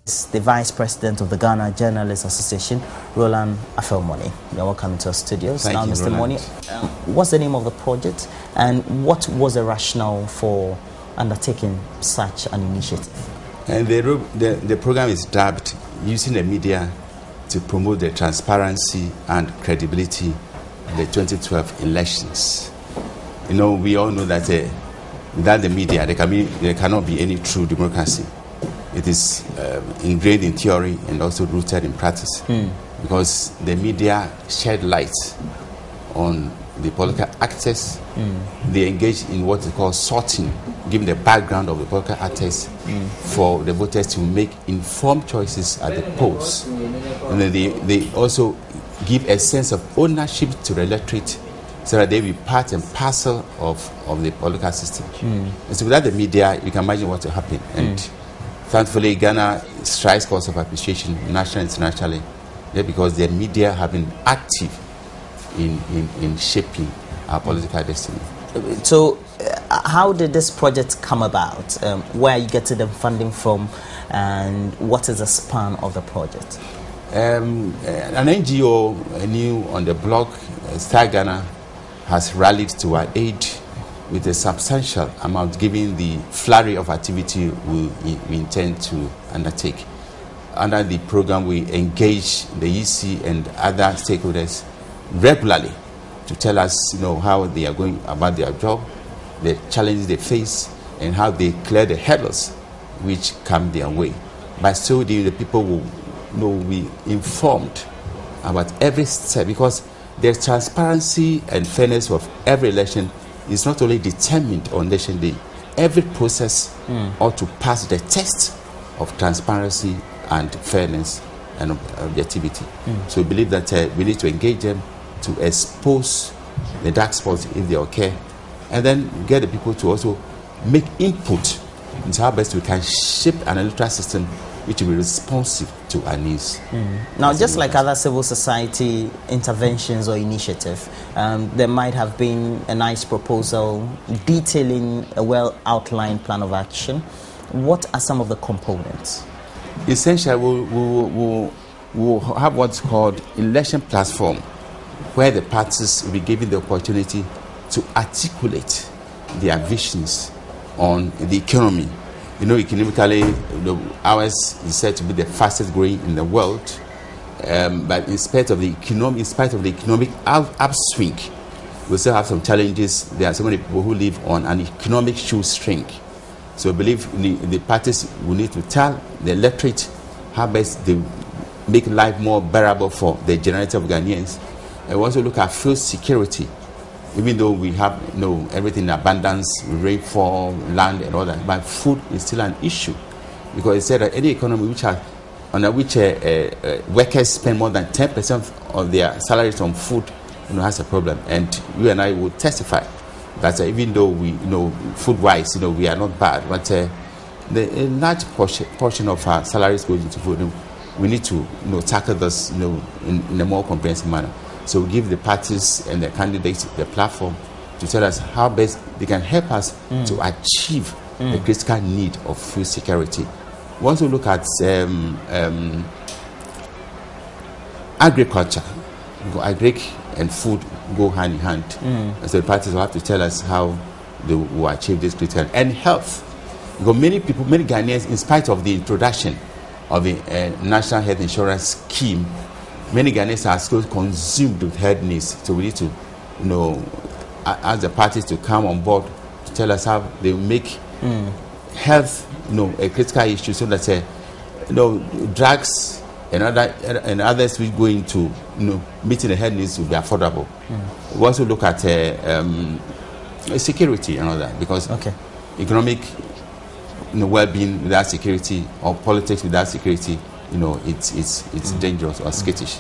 is the Vice President of the Ghana Journalists Association, Roland Affail Monney. You're welcome to our studios. Thank now, you, Mr. Monney, what's the name of the project, and what was the rationale for undertaking such an initiative? And the program is dubbed Using the Media to Promote the Transparency and Credibility of the 2012 elections. You know, we all know that without the media, there cannot be any true democracy. It is ingrained in theory and also rooted in practice. Because the media shed light on the political actors. They engage in what is called sorting, giving the background of the political actors for the voters to make informed choices at the polls. And then they also give a sense of ownership to the electorate so that they be part and parcel of the political system. And so without the media, you can imagine what will happen. And thankfully, Ghana strives cause of appreciation nationally and internationally, because the media have been active in shaping our political destiny. So, how did this project come about? Where are you getting the funding from, and what is the span of the project? An NGO new on the block, Star Ghana, has rallied to our aid with a substantial amount, given the flurry of activity we intend to undertake. Under the program, we engage the EC and other stakeholders regularly to tell us, how they are going about their job, the challenges they face, and how they clear the hurdles which come their way. By so doing, the people will be informed about every step, because the transparency and fairness of every election is not only determined on election day. Every process ought to pass the test of transparency and fairness and objectivity. So we believe that we need to engage them to expose the dark spots if they occur, and then get the people to also make input into how best we can shape an electoral system which will be responsive to our needs. Now, just like other civil society interventions or initiatives, there might have been a nice proposal detailing a well-outlined plan of action. What are some of the components? Essentially, we'll have what's called election platform, where the parties will be given the opportunity to articulate their visions on the economy. Economically, ours is said to be the fastest growing in the world, but in spite of the economic upswing, we still have some challenges. There are so many people who live on an economic shoestring. So I believe the parties will need to tell the electorate how best they make life more bearable for the generality of Ghanaians. And we also look at food security. Even though we have everything in abundance, rainfall, land, and all that, but food is still an issue, because it said that any economy which workers spend more than 10% of their salaries on food, has a problem. And you and I will testify that even though we food-wise, we are not bad, but a large portion of our salaries goes into food. We need to tackle this in a more comprehensive manner. So we give the parties and the candidates the platform to tell us how best they can help us to achieve the critical need of food security. We also look at agriculture. Agric and food go hand in hand. And so the parties will have to tell us how they will achieve this critical. And health. Because many Ghanaians, in spite of the introduction of the National Health Insurance Scheme, many Ghanaians are still consumed with health needs. So we need to, ask the parties to come on board to tell us how they make health, a critical issue, so that, drugs and others will go into, meeting the health needs will be affordable. We also look at security and all that, because economic, well-being without security, or politics without security, it's dangerous or skittish.